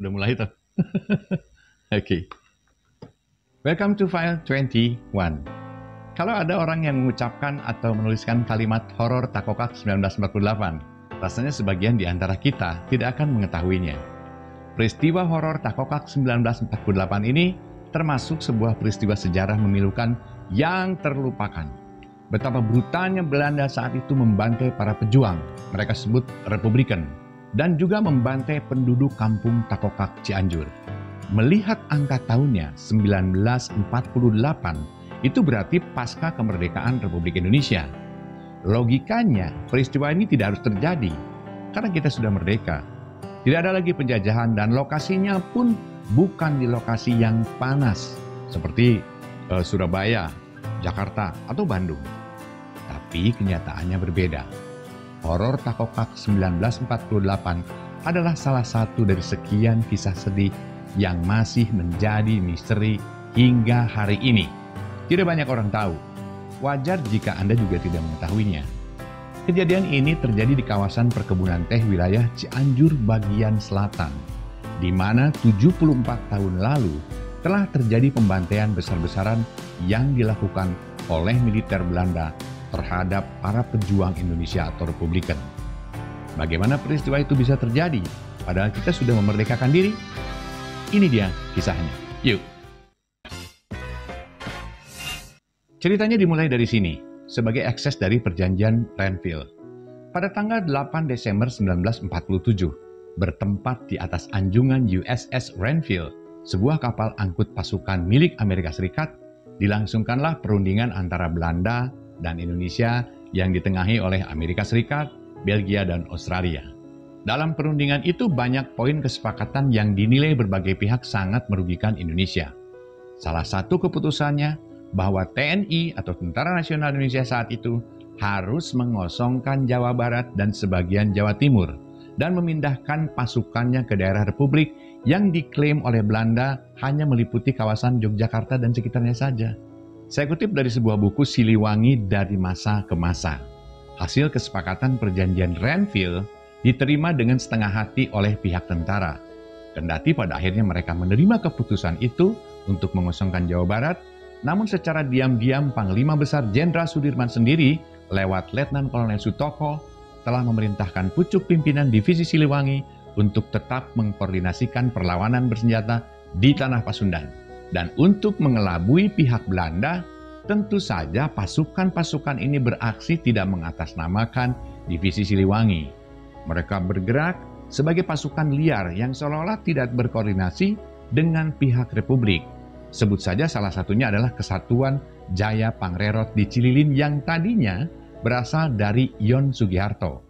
Udah mulai tuh. Oke. Welcome to file 21. Kalau ada orang yang mengucapkan atau menuliskan kalimat horor Takokak 1948, rasanya sebagian di antara kita tidak akan mengetahuinya. Peristiwa horor Takokak 1948 ini termasuk sebuah peristiwa sejarah memilukan yang terlupakan. Betapa brutalnya Belanda saat itu membantai para pejuang, mereka sebut Republikan, dan juga membantai penduduk kampung Takokak Cianjur. Melihat angka tahunnya 1948, itu berarti pasca kemerdekaan Republik Indonesia. Logikanya, peristiwa ini tidak harus terjadi, karena kita sudah merdeka. Tidak ada lagi penjajahan dan lokasinya pun bukan di lokasi yang panas, seperti Surabaya, Jakarta, atau Bandung. Tapi kenyataannya berbeda. Horor Takokak 1948 adalah salah satu dari sekian kisah sedih yang masih menjadi misteri hingga hari ini. Tidak banyak orang tahu. Wajar jika Anda juga tidak mengetahuinya. Kejadian ini terjadi di kawasan perkebunan teh wilayah Cianjur bagian selatan, di mana 74 tahun lalu telah terjadi pembantaian besar-besaran yang dilakukan oleh militer Belanda terhadap para pejuang Indonesia atau Republikan. Bagaimana peristiwa itu bisa terjadi? Padahal kita sudah memerdekakan diri. Ini dia kisahnya. Yuk. Ceritanya dimulai dari sini, sebagai ekses dari perjanjian Renville. Pada tanggal 8 Desember 1947, bertempat di atas anjungan USS Renville, sebuah kapal angkut pasukan milik Amerika Serikat, dilangsungkanlah perundingan antara Belanda dan Indonesia yang ditengahi oleh Amerika Serikat, Belgia, dan Australia. Dalam perundingan itu banyak poin kesepakatan yang dinilai berbagai pihak sangat merugikan Indonesia. Salah satu keputusannya bahwa TNI atau Tentara Nasional Indonesia saat itu harus mengosongkan Jawa Barat dan sebagian Jawa Timur dan memindahkan pasukannya ke daerah Republik yang diklaim oleh Belanda hanya meliputi kawasan Yogyakarta dan sekitarnya saja. Saya kutip dari sebuah buku Siliwangi dari Masa ke Masa. Hasil kesepakatan perjanjian Renville diterima dengan setengah hati oleh pihak tentara. Kendati pada akhirnya mereka menerima keputusan itu untuk mengosongkan Jawa Barat, namun secara diam-diam Panglima Besar Jenderal Sudirman sendiri lewat Letnan Kolonel Sutoko telah memerintahkan pucuk pimpinan Divisi Siliwangi untuk tetap mengkoordinasikan perlawanan bersenjata di tanah Pasundan. Dan untuk mengelabui pihak Belanda, tentu saja pasukan-pasukan ini beraksi tidak mengatasnamakan Divisi Siliwangi. Mereka bergerak sebagai pasukan liar yang seolah-olah tidak berkoordinasi dengan pihak Republik. Sebut saja salah satunya adalah Kesatuan Jaya Pangrerot di Cililin yang tadinya berasal dari Yon Sugiharto.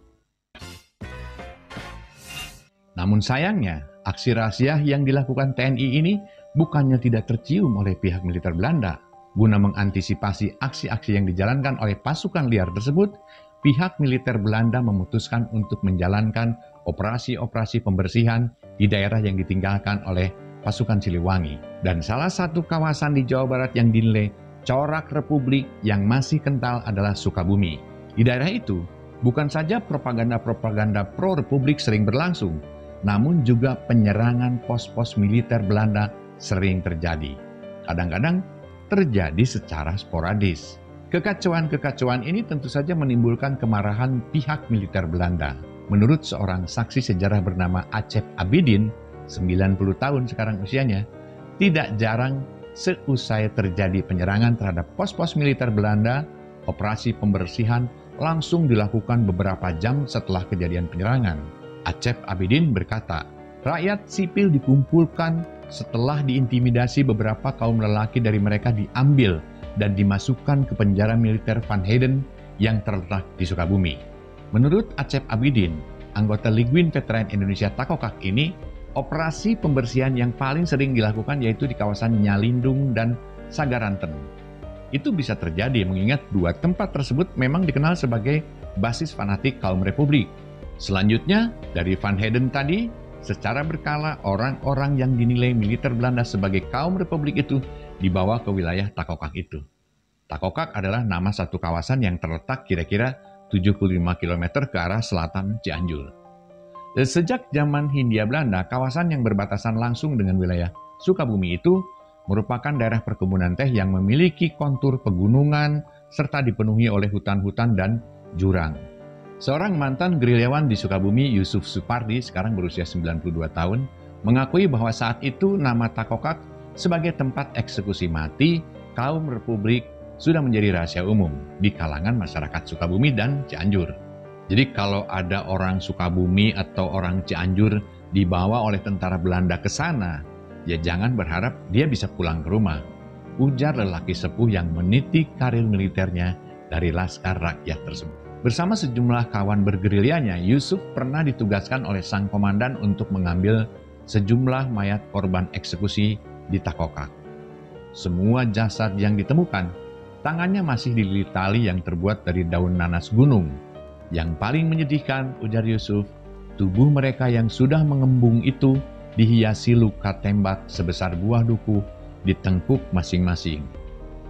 Namun sayangnya, aksi rahasia yang dilakukan TNI ini bukannya tidak tercium oleh pihak militer Belanda. Guna mengantisipasi aksi-aksi yang dijalankan oleh pasukan liar tersebut, pihak militer Belanda memutuskan untuk menjalankan operasi-operasi pembersihan di daerah yang ditinggalkan oleh pasukan Siliwangi. Dan salah satu kawasan di Jawa Barat yang dinilai corak Republik yang masih kental adalah Sukabumi. Di daerah itu, bukan saja propaganda-propaganda pro-Republik sering berlangsung, namun juga penyerangan pos-pos militer Belanda sering terjadi. Kadang-kadang terjadi secara sporadis. Kekacauan-kekacauan ini tentu saja menimbulkan kemarahan pihak militer Belanda. Menurut seorang saksi sejarah bernama Acep Abidin, 90 tahun sekarang usianya, tidak jarang seusai terjadi penyerangan terhadap pos-pos militer Belanda, operasi pembersihan langsung dilakukan beberapa jam setelah kejadian penyerangan. Acep Abidin berkata, rakyat sipil dikumpulkan setelah diintimidasi beberapa kaum lelaki dari mereka diambil dan dimasukkan ke penjara militer Van Hayden yang terletak di Sukabumi. Menurut Acep Abidin, anggota Liguin Veteran Indonesia Takokak ini, operasi pembersihan yang paling sering dilakukan yaitu di kawasan Nyalindung dan Sagaranten. Itu bisa terjadi mengingat dua tempat tersebut memang dikenal sebagai basis fanatik kaum Republik. Selanjutnya, dari Van Hayden tadi, secara berkala orang-orang yang dinilai militer Belanda sebagai kaum Republik itu dibawa ke wilayah Takokak itu. Takokak adalah nama satu kawasan yang terletak kira-kira 75 km ke arah selatan Cianjur. Sejak zaman Hindia Belanda, kawasan yang berbatasan langsung dengan wilayah Sukabumi itu merupakan daerah perkebunan teh yang memiliki kontur pegunungan serta dipenuhi oleh hutan-hutan dan jurang. Seorang mantan gerilyawan di Sukabumi, Yusuf Supardi, sekarang berusia 92 tahun, mengakui bahwa saat itu nama Takokak sebagai tempat eksekusi mati kaum Republik sudah menjadi rahasia umum di kalangan masyarakat Sukabumi dan Cianjur. Jadi kalau ada orang Sukabumi atau orang Cianjur dibawa oleh tentara Belanda ke sana, ya jangan berharap dia bisa pulang ke rumah. Ujar lelaki sepuh yang meniti karir militernya dari Laskar Rakyat tersebut. Bersama sejumlah kawan bergerilyanya, Yusuf pernah ditugaskan oleh sang komandan untuk mengambil sejumlah mayat korban eksekusi di Takokak. Semua jasad yang ditemukan, tangannya masih dililiti tali yang terbuat dari daun nanas gunung. Yang paling menyedihkan, ujar Yusuf, tubuh mereka yang sudah mengembung itu dihiasi luka tembak sebesar buah duku di tengkuk masing-masing.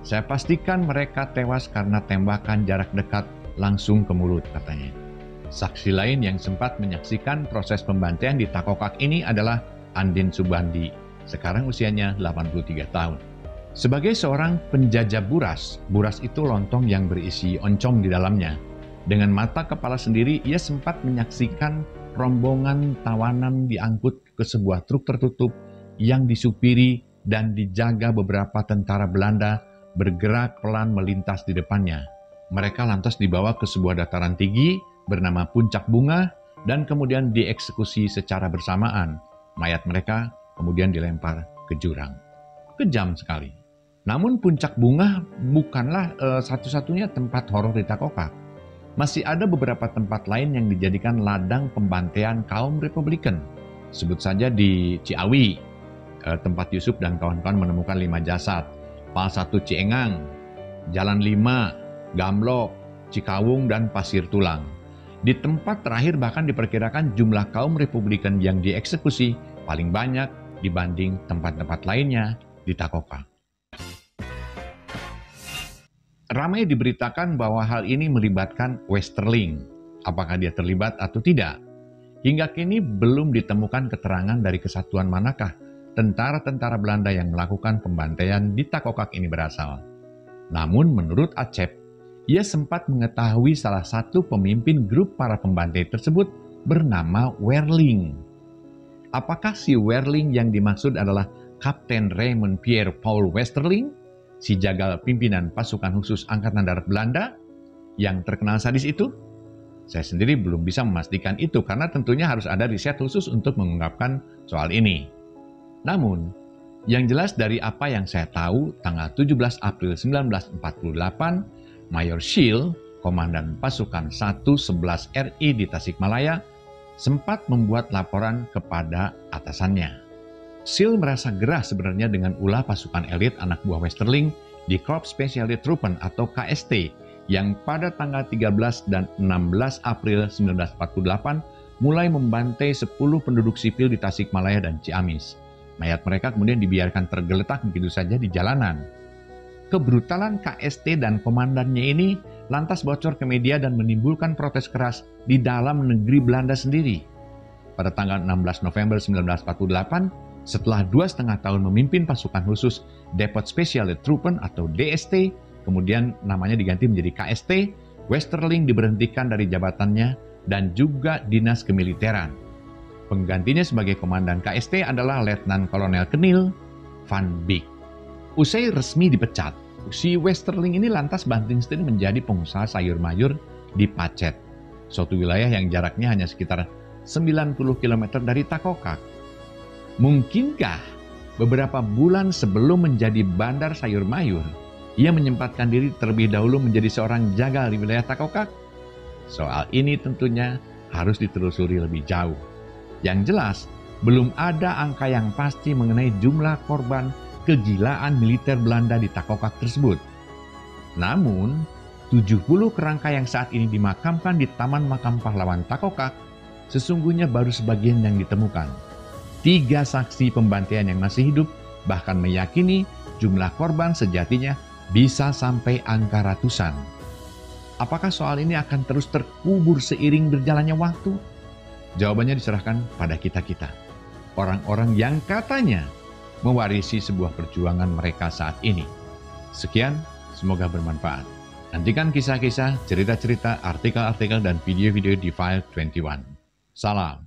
Saya pastikan mereka tewas karena tembakan jarak dekat langsung ke mulut, katanya. Saksi lain yang sempat menyaksikan proses pembantaian di Takokak ini adalah Andin Subandi, sekarang usianya 83 tahun. Sebagai seorang penjajah buras, buras itu lontong yang berisi oncom di dalamnya. Dengan mata kepala sendiri, ia sempat menyaksikan rombongan tawanan diangkut ke sebuah truk tertutup yang disupiri dan dijaga beberapa tentara Belanda bergerak pelan melintas di depannya. Mereka lantas dibawa ke sebuah dataran tinggi bernama Puncak Bunga dan kemudian dieksekusi secara bersamaan. Mayat mereka kemudian dilempar ke jurang. Kejam sekali. Namun Puncak Bunga bukanlah satu-satunya tempat horor di Takokak. Masih ada beberapa tempat lain yang dijadikan ladang pembantaian kaum Republikan. Sebut saja di Ciawi, tempat Yusuf dan kawan-kawan menemukan 5 jasad. Pal 1 Ciengang, Jalan 5, Gamblok, Cikawung, dan Pasir Tulang. Di tempat terakhir bahkan diperkirakan jumlah kaum Republikan yang dieksekusi paling banyak dibanding tempat-tempat lainnya di Takokak. Ramai diberitakan bahwa hal ini melibatkan Westerling. Apakah dia terlibat atau tidak? Hingga kini belum ditemukan keterangan dari kesatuan manakah tentara-tentara Belanda yang melakukan pembantaian di Takokak ini berasal. Namun menurut Acep, ia sempat mengetahui salah satu pemimpin grup para pembantai tersebut bernama Werling. Apakah si Werling yang dimaksud adalah Kapten Raymond Pierre Paul Westerling, si jagal pimpinan pasukan khusus Angkatan Darat Belanda yang terkenal sadis itu? Saya sendiri belum bisa memastikan itu karena tentunya harus ada riset khusus untuk mengungkapkan soal ini. Namun, yang jelas dari apa yang saya tahu, tanggal 17 April 1948, Mayor Schill, Komandan Pasukan 111 RI di Tasikmalaya, sempat membuat laporan kepada atasannya. Schill merasa gerah sebenarnya dengan ulah pasukan elit anak buah Westerling di Korps Speciale Truppen atau KST yang pada tanggal 13 dan 16 April 1948 mulai membantai 10 penduduk sipil di Tasikmalaya dan Ciamis. Mayat mereka kemudian dibiarkan tergeletak begitu saja di jalanan. Kebrutalan KST dan komandannya ini lantas bocor ke media dan menimbulkan protes keras di dalam negeri Belanda sendiri. Pada tanggal 16 November 1948, setelah 2,5 tahun memimpin pasukan khusus Depot Speciale Truppen atau DST, kemudian namanya diganti menjadi KST, Westerling diberhentikan dari jabatannya dan juga dinas kemiliteran. Penggantinya sebagai komandan KST adalah Letnan Kolonel Kenil van Beek. Usai resmi dipecat, si Westerling ini lantas banting setir menjadi pengusaha sayur mayur di Pacet, suatu wilayah yang jaraknya hanya sekitar 90 km dari Takokak. Mungkinkah beberapa bulan sebelum menjadi bandar sayur mayur, ia menyempatkan diri terlebih dahulu menjadi seorang jagal di wilayah Takokak? Soal ini tentunya harus ditelusuri lebih jauh. Yang jelas, belum ada angka yang pasti mengenai jumlah korban kegilaan militer Belanda di Takokak tersebut. Namun, 70 kerangka yang saat ini dimakamkan di Taman Makam Pahlawan Takokak, sesungguhnya baru sebagian yang ditemukan. 3 saksi pembantaian yang masih hidup bahkan meyakini jumlah korban sejatinya bisa sampai angka ratusan. Apakah soal ini akan terus terkubur seiring berjalannya waktu? Jawabannya diserahkan pada kita-kita. Orang-orang yang katanya mewarisi sebuah perjuangan mereka saat ini. Sekian, semoga bermanfaat. Nantikan kisah-kisah, cerita-cerita, artikel-artikel, dan video-video di File 21. Salam.